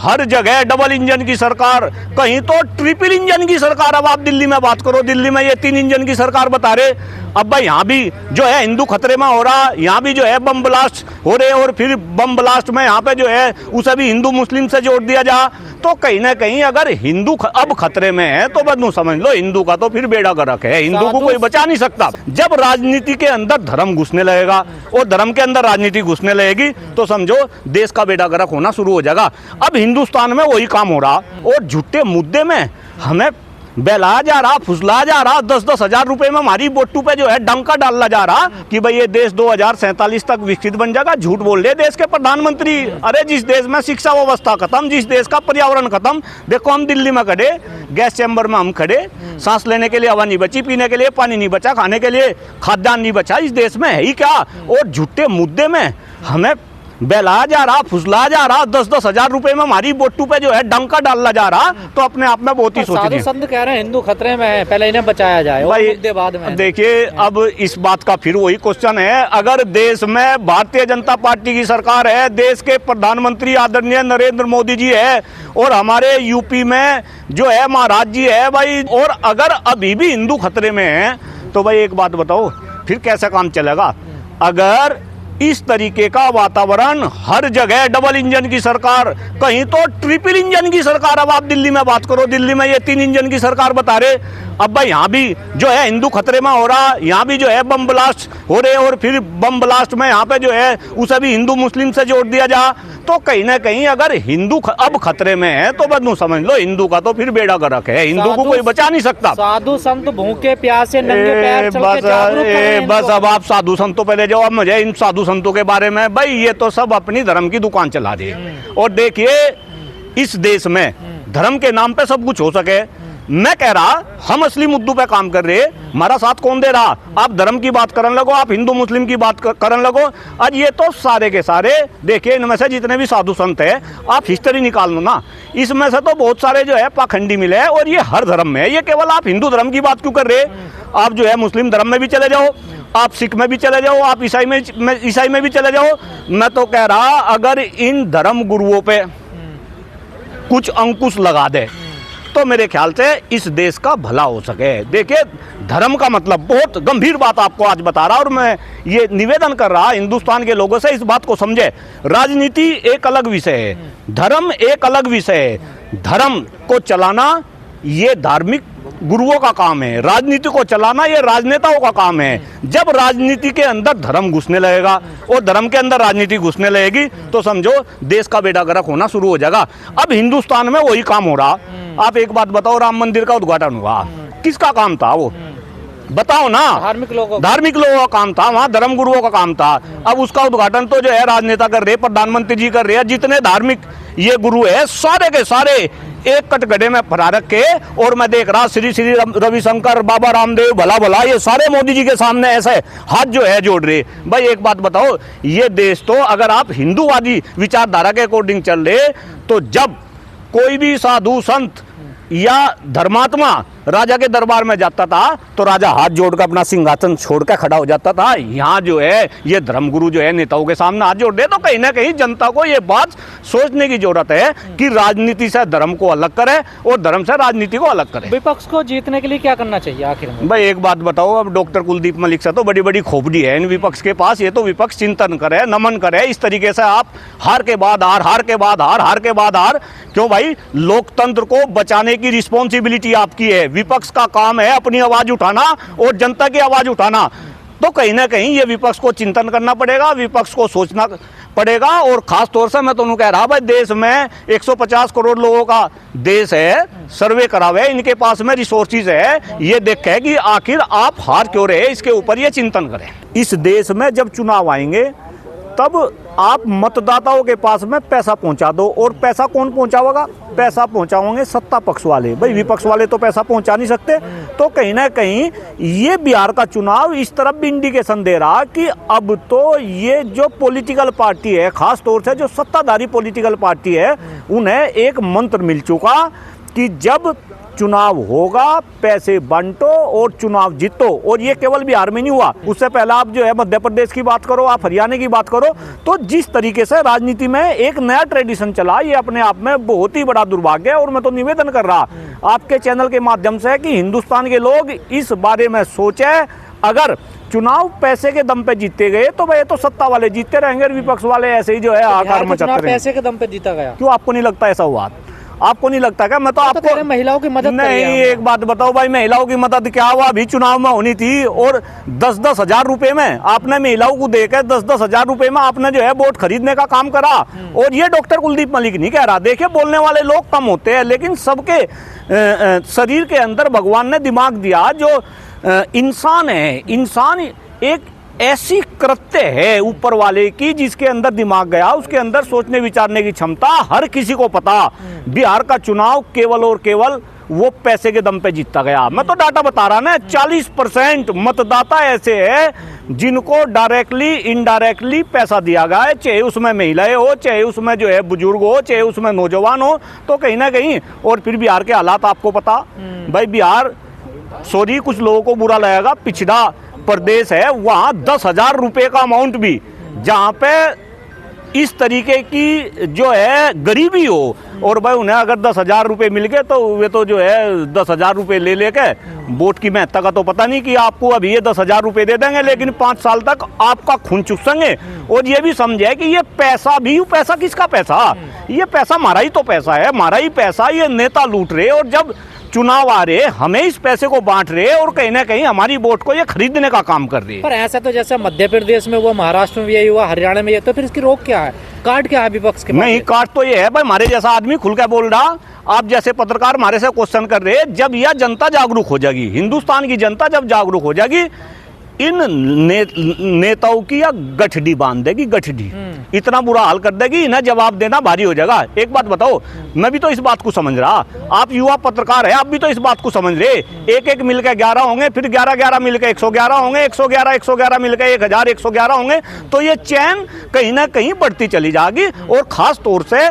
हर जगह double engine की सरकार, कहीं तो ट्रिपल इंजन की सरकार। अब आप दिल्ली में बात करो, दिल्ली में ये 3 इंजन की सरकार बता रहे। अब भाई यहाँ भी जो है हिंदू खतरे में हो रहा, यहाँ भी जो है बम ब्लास्ट हो रहे, और फिर बम ब्लास्ट में यहाँ पे जो है उसे भी हिंदू मुस्लिम से जोड़ दिया जा। तो कहीं ना कहीं अगर हिंदू अब खतरे में है तो बदनू समझ लो हिंदू का तो फिर बेड़ा गर्क है, हिंदू को कोई बचा नहीं सकता। जब राजनीति के अंदर धर्म घुसने लगेगा और धर्म के अंदर राजनीति घुसने लगेगी तो समझो देश का बेड़ा गर्क होना शुरू हो जाएगा। अब हिंदुस्तान में वही काम हो रहा, और झूठे मुद्दे में हमें बहलाया जा रहा, फुसलाया जा रहा। 10-10 हजार रुपए में हमारी बोटू पे जो है डंका डालना जा रहा कि भाई ये देश 2047 तक विकसित बन जाएगा। झूठ बोल रहे देश के प्रधानमंत्री। अरे जिस देश में शिक्षा व्यवस्था खत्म, जिस देश का पर्यावरण खत्म, देखो हम दिल्ली में खड़े, गैस चैम्बर में हम खड़े, सांस लेने के लिए हवा नहीं बची, पीने के लिए पानी नहीं बचा, खाने के लिए खाद्यान्न नहीं बचा। इस देश में है ही क्या? और झूठे मुद्दे में हमें बहलाया जा रहा, फुसलाया जा रहा। 10-10 हजार रुपए में हमारी बोटू पे जो है डंका डालना जा रहा, तो अपने आप में बहुत ही सोचिए। साधु संत कह रहे हैं हिंदू खतरे में है, पहले इन्हें बचाया जाए और मुद्दे बाद में। देखिए अब इस बात का फिर वही क्वेश्चन है, अगर देश में भारतीय जनता पार्टी की सरकार है, देश के प्रधानमंत्री आदरणीय नरेंद्र मोदी जी है, और हमारे यूपी में जो है महाराज जी है भाई, और अगर अभी भी हिंदू खतरे में है तो भाई एक बात बताओ फिर कैसा काम चलेगा? अगर इस तरीके का वातावरण, हर जगह डबल इंजन की सरकार, कहीं तो ट्रिपल इंजन की सरकार। अब आप दिल्ली में बात करो, दिल्ली में ये 3 इंजन की सरकार बता रहे। अब भाई यहाँ भी जो है हिंदू खतरे में हो रहा, यहाँ भी जो है बम ब्लास्ट हो रहे, और फिर बम ब्लास्ट में यहाँ पे जो है उसे भी हिंदू मुस्लिम से जोड़ दिया जा। तो कहीं ना कहीं अगर हिंदू अब खतरे में है तो बदनू समझ लो हिंदू का तो फिर बेड़ा गर्क है, हिंदू को कोई बचा नहीं सकता। साधु संत भूखे प्यासे नंगे पैर चल के जागरूक करें बस अब आप साधु संतों पे ले जाओ। अब मुझे इन साधु संतों के बारे में, भाई ये तो सब अपनी धर्म की दुकान चला रहे हैं। और देखिए इस देश में धर्म के नाम पे सब कुछ हो सके, मैं कह रहा हम असली मुद्दों पे काम कर रहे, हमारा साथ कौन दे रहा? आप धर्म की बात करने लगो, आप हिंदू मुस्लिम की बात करने लगो। आज ये तो सारे के सारे देखिए, इनमें से जितने भी साधु संत है, आप हिस्ट्री निकाल लो ना, इसमें से तो बहुत सारे जो है पाखंडी मिले हैं, और ये हर धर्म में है। ये केवल आप हिंदू धर्म की बात क्यों कर रहे? आप जो है मुस्लिम धर्म में भी चले जाओ, आप सिख में भी चले जाओ, आप ईसाई में भी चले जाओ। मैं तो कह रहा अगर इन धर्म गुरुओं पे कुछ अंकुश लगा दे तो मेरे ख्याल से इस देश का भला हो सके। देखिए धर्म का मतलब, बहुत गंभीर बात आपको आज बता रहा, और मैं ये निवेदन कर रहा हिंदुस्तान के लोगों से इस बात को समझे। राजनीति एक अलग विषय है, धर्म एक अलग विषय है। धर्म को चलाना ये धार्मिक गुरुओं का काम है, राजनीति को चलाना ये राजनेताओं का काम है। जब राजनीति के अंदर धर्म घुसने लगेगा और धर्म के अंदर राजनीति घुसने लगेगी तो समझो देश का बेड़ा गर्क होना शुरू हो जाएगा। अब हिंदुस्तान में वही काम हो रहा। आप एक बात बताओ, राम मंदिर का उद्घाटन हुआ, किसका काम था वो? बताओ ना। धार्मिक लोगों का काम था, वहाँ धर्म गुरुओं का काम था। अब उसका उद्घाटन तो जो है राजनेता कर रहे, प्रधानमंत्री जी कर रहे हैं। जितने धार्मिक ये गुरु है सारे के सारे एक कटघरे में फरा रखे, और मैं देख रहा श्री श्री रविशंकर, बाबा रामदेव, भला भला, ये सारे मोदी जी के सामने ऐसे हाथ जो है जोड़ रहे। भाई एक बात बताओ, ये देश तो अगर आप हिंदूवादी विचारधारा के अकॉर्डिंग चल रहे, तो जब कोई भी साधु संत या धर्मात्मा राजा के दरबार में जाता था तो राजा हाथ जोड़कर अपना सिंहासन छोड़कर खड़ा हो जाता था। यहाँ जो है ये धर्मगुरु जो है नेताओं के सामने हाथ जोड़ दे, तो कहीं ना कहीं जनता को ये बात सोचने की जरूरत है कि राजनीति से धर्म को अलग करे और धर्म से राजनीति को अलग करे। विपक्ष को जीतने के लिए क्या करना चाहिए आखिर में? भाई एक बात बताओ, अब डॉक्टर कुलदीप मलिक से तो बड़ी बड़ी खोपड़ी है इन विपक्ष के पास। ये तो विपक्ष चिंतन करे, नमन करे। इस तरीके से आप हार के बाद हार, हार के बाद हार, हार के बाद हार क्यों? भाई लोकतंत्र को बचाने की रिस्पॉन्सिबिलिटी आपकी है। विपक्ष का काम है अपनी आवाज उठाना और जनता की आवाज उठाना। तो कहीं ना कहीं ये विपक्ष को चिंतन करना पड़ेगा, विपक्ष को सोचना पड़ेगा। और खास तौर से मैं तो कह रहा भाई, देश में 150 करोड़ लोगों का देश है, सर्वे करावे, इनके पास में रिसोर्सेज है, ये देखे कि आखिर आप हार क्यों रहे, इसके ऊपर ये चिंतन करें। इस देश में जब चुनाव आएंगे तब आप मतदाताओं के पास में पैसा पहुंचा दो, और पैसा कौन पहुंचाएगा? पैसा पहुंचाओगे सत्ता पक्ष वाले, भाई विपक्ष वाले तो पैसा पहुंचा नहीं सकते। तो कहीं ना कहीं ये बिहार का चुनाव इस तरफ भी इंडिकेशन दे रहा कि अब तो ये जो पॉलिटिकल पार्टी है, खास तौर से जो सत्ताधारी पॉलिटिकल पार्टी है, उन्हें एक मंत्र मिल चुका कि जब चुनाव होगा पैसे बांटो और चुनाव जीतो। और ये केवल बिहार में नहीं हुआ, उससे पहले आप जो है मध्य प्रदेश की बात करो, आप हरियाणा की बात करो। तो जिस तरीके से राजनीति में एक नया ट्रेडिशन चला, ये अपने आप में बहुत ही बड़ा दुर्भाग्य है। और मैं तो निवेदन कर रहा आपके चैनल के माध्यम से कि हिंदुस्तान के लोग इस बारे में सोचे। अगर चुनाव पैसे के दम पे जीते गए तो भाई तो सत्ता वाले जीतते रहेंगे और विपक्ष वाले ऐसे ही जो है आकार मचाते रहेंगे। पैसे के दम पे जीता गया, क्यों आपको नहीं लगता ऐसा हुआ? आपको नहीं लगता क्या? मैं तो आपको महिलाओं की मदद नहीं, एक बात बताओ भाई, महिलाओं की मदद क्या हुआ? अभी चुनाव में होनी थी और 10-10 हजार रुपए में आपने महिलाओं को देकर 10-10 हजार रुपए में आपने जो है वोट खरीदने का काम करा। और ये डॉक्टर कुलदीप मलिक नहीं कह रहा। देखिए, बोलने वाले लोग कम होते हैं, लेकिन सबके शरीर के अंदर भगवान ने दिमाग दिया। जो इंसान है, इंसान एक ऐसी कृत्य है ऊपर वाले की जिसके अंदर दिमाग गया, उसके अंदर सोचने विचारने की क्षमता। हर किसी को पता बिहार का चुनाव केवल और केवल वो पैसे के दम पे जीता गया। मैं तो डाटा बता रहा ना, 40% मतदाता ऐसे हैं जिनको डायरेक्टली इनडायरेक्टली पैसा दिया गया है, चाहे उसमें महिलाएं हो, चाहे उसमें जो है बुजुर्ग हो, चाहे उसमें नौजवान हो। तो कहीं ना कहीं, और फिर बिहार के हालात आपको पता भाई, बिहार सॉरी कुछ लोगों को बुरा लगेगा, पिछड़ा प्रदेश है। वहां 10,000 रुपए का अमाउंट भी, जहां पे इस तरीके की जो है गरीबी हो, और भाई उन्हें अगर 10,000 रुपए मिल गए तो वे तो जो है 10,000 रुपए ले लेके वोट की महत्ता का तो पता नहीं कि आपको अभी ये 10,000 रुपए दे देंगे, लेकिन 5 साल तक आपका खून चूसेंगे। और ये भी समझे कि ये पैसा भी, पैसा किसका पैसा? ये पैसा हमारा ही तो पैसा है, हमारा ही पैसा ये नेता लूट रहे। और जब चुनाव आ रहे, हमें इस पैसे को बांट रहे और कहीं ना कहीं हमारी वोट को ये खरीदने का काम कर रहे हैं। पर ऐसा तो जैसे मध्य प्रदेश में हुआ, महाराष्ट्र में यही हुआ, हरियाणा में ये, तो फिर इसकी रोक क्या है? काट क्या है विपक्ष के? नहीं, काट तो ये है भाई, हमारे जैसा आदमी खुल के बोल रहा, आप जैसे पत्रकार हमारे से क्वेश्चन कर रहे हैं। जब यह जनता जागरूक हो जाएगी, हिंदुस्तान की जनता जब जागरूक हो जाएगी, इन नेताओं की या गठड़ी बांध देगी, गठड़ी इतना बुरा हाल कर देगी, इन्हें जवाब देना भारी हो जाएगा। एक बात बताओ, मैं भी तो इस बात को समझ रहा, आप युवा पत्रकार है, आप भी तो इस बात को समझ रहे। एक मिलकर 11 होंगे, फिर 11 मिलकर 111 होंगे, 111 मिलकर 1111 होंगे। तो ये चैन कहीं ना कहीं बढ़ती चली जाएगी। और खास तौर से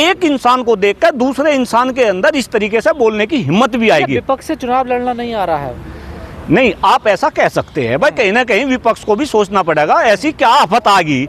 एक इंसान को देखकर दूसरे इंसान के अंदर इस तरीके से बोलने की हिम्मत भी आएगी। विपक्ष से चुनाव लड़ना नहीं आ रहा है? नहीं, आप ऐसा कह सकते हैं भाई, कहीं ना कहीं विपक्ष को भी सोचना पड़ेगा। ऐसी क्या आफत आ गई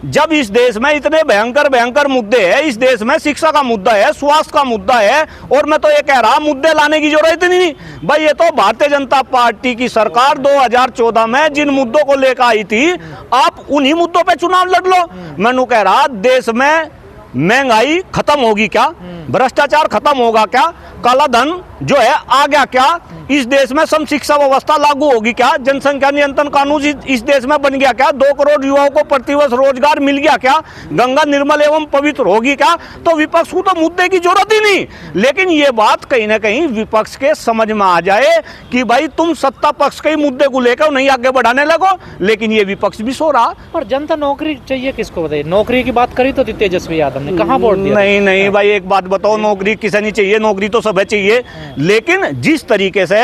जब इस देश में इतने भयंकर मुद्दे हैं? इस देश में शिक्षा का मुद्दा है, स्वास्थ्य का मुद्दा है, और मैं तो ये कह रहा मुद्दे लाने की जरूरत नहीं भाई। ये तो भारतीय जनता पार्टी की सरकार 2014 में जिन मुद्दों को लेकर आई थी, आप उन्हीं मुद्दों पे चुनाव लड़ लो। मैं कह रहा, देश में महंगाई खत्म होगी क्या? भ्रष्टाचार खत्म होगा क्या? काला धन जो है आ गया क्या? इस देश में सम शिक्षा व्यवस्था लागू होगी क्या? जनसंख्या नियंत्रण कानून इस देश में बन गया क्या? 2 करोड़ युवाओं को प्रतिवर्ष रोजगार मिल गया क्या? गंगा निर्मल एवं पवित्र होगी क्या? तो विपक्ष को तो मुद्दे की जरूरत ही नहीं। लेकिन ये बात कहीं ना कहीं विपक्ष के समझ में आ जाए कि भाई तुम सत्ता पक्ष के मुद्दे को लेकर नहीं आगे बढ़ाने लगो, लेकिन ये विपक्ष भी सो रहा। और जनता नौकरी चाहिए किसको? बताइए, नौकरी की बात करी तो तेजस्वी यादव ने, कहाँ वोट दिया? नहीं भाई, एक बात बताओ, नौकरी किसे नहीं चाहिए? नौकरी तो सब चाहिए। लेकिन जिस तरीके से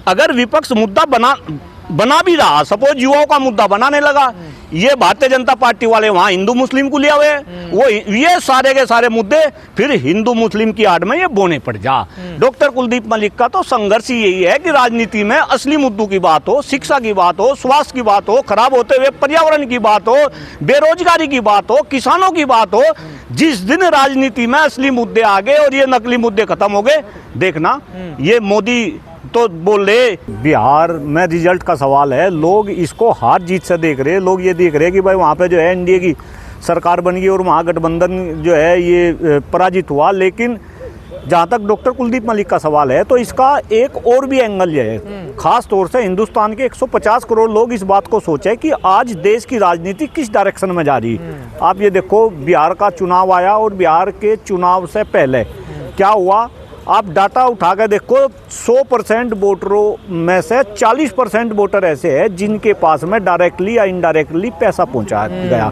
अगर विपक्ष मुद्दा बना भी रहा, सपोज युवाओं का मुद्दा बनाने लगा, ये भारतीय जनता पार्टी वाले वहां हिंदू मुस्लिम को लिया हुए, वो ये सारे के सारे मुद्दे फिर हिंदू मुस्लिम की आड़ में ये बोने पड़ जा। डॉक्टर कुलदीप मलिक का तो संघर्ष यही है कि राजनीति में असली मुद्दों की बात हो, शिक्षा की बात हो, स्वास्थ्य की बात हो, खराब होते हुए पर्यावरण की बात हो, बेरोजगारी की बात हो, किसानों की बात हो। जिस दिन राजनीति में असली मुद्दे आ गए और ये नकली मुद्दे खत्म हो गए, देखना ये मोदी तो बोल रहे बिहार में रिजल्ट का सवाल है, लोग इसको हार जीत से देख रहे हैं। लोग ये देख रहे हैं कि भाई वहाँ पे जो है एनडीए की सरकार बन गई और महागठबंधन जो है ये पराजित हुआ। लेकिन जहाँ तक डॉक्टर कुलदीप मलिक का सवाल है, तो इसका एक और भी एंगल है। खास तौर से हिंदुस्तान के 150 करोड़ लोग इस बात को सोचे कि आज देश की राजनीति किस डायरेक्शन में जा रही है। आप ये देखो, बिहार का चुनाव आया और बिहार के चुनाव से पहले क्या हुआ, आप डाटा उठा कर देखो, 100% वोटरों में से 40% वोटर ऐसे हैं जिनके पास में डायरेक्टली या इनडायरेक्टली पैसा पहुंचाया गया।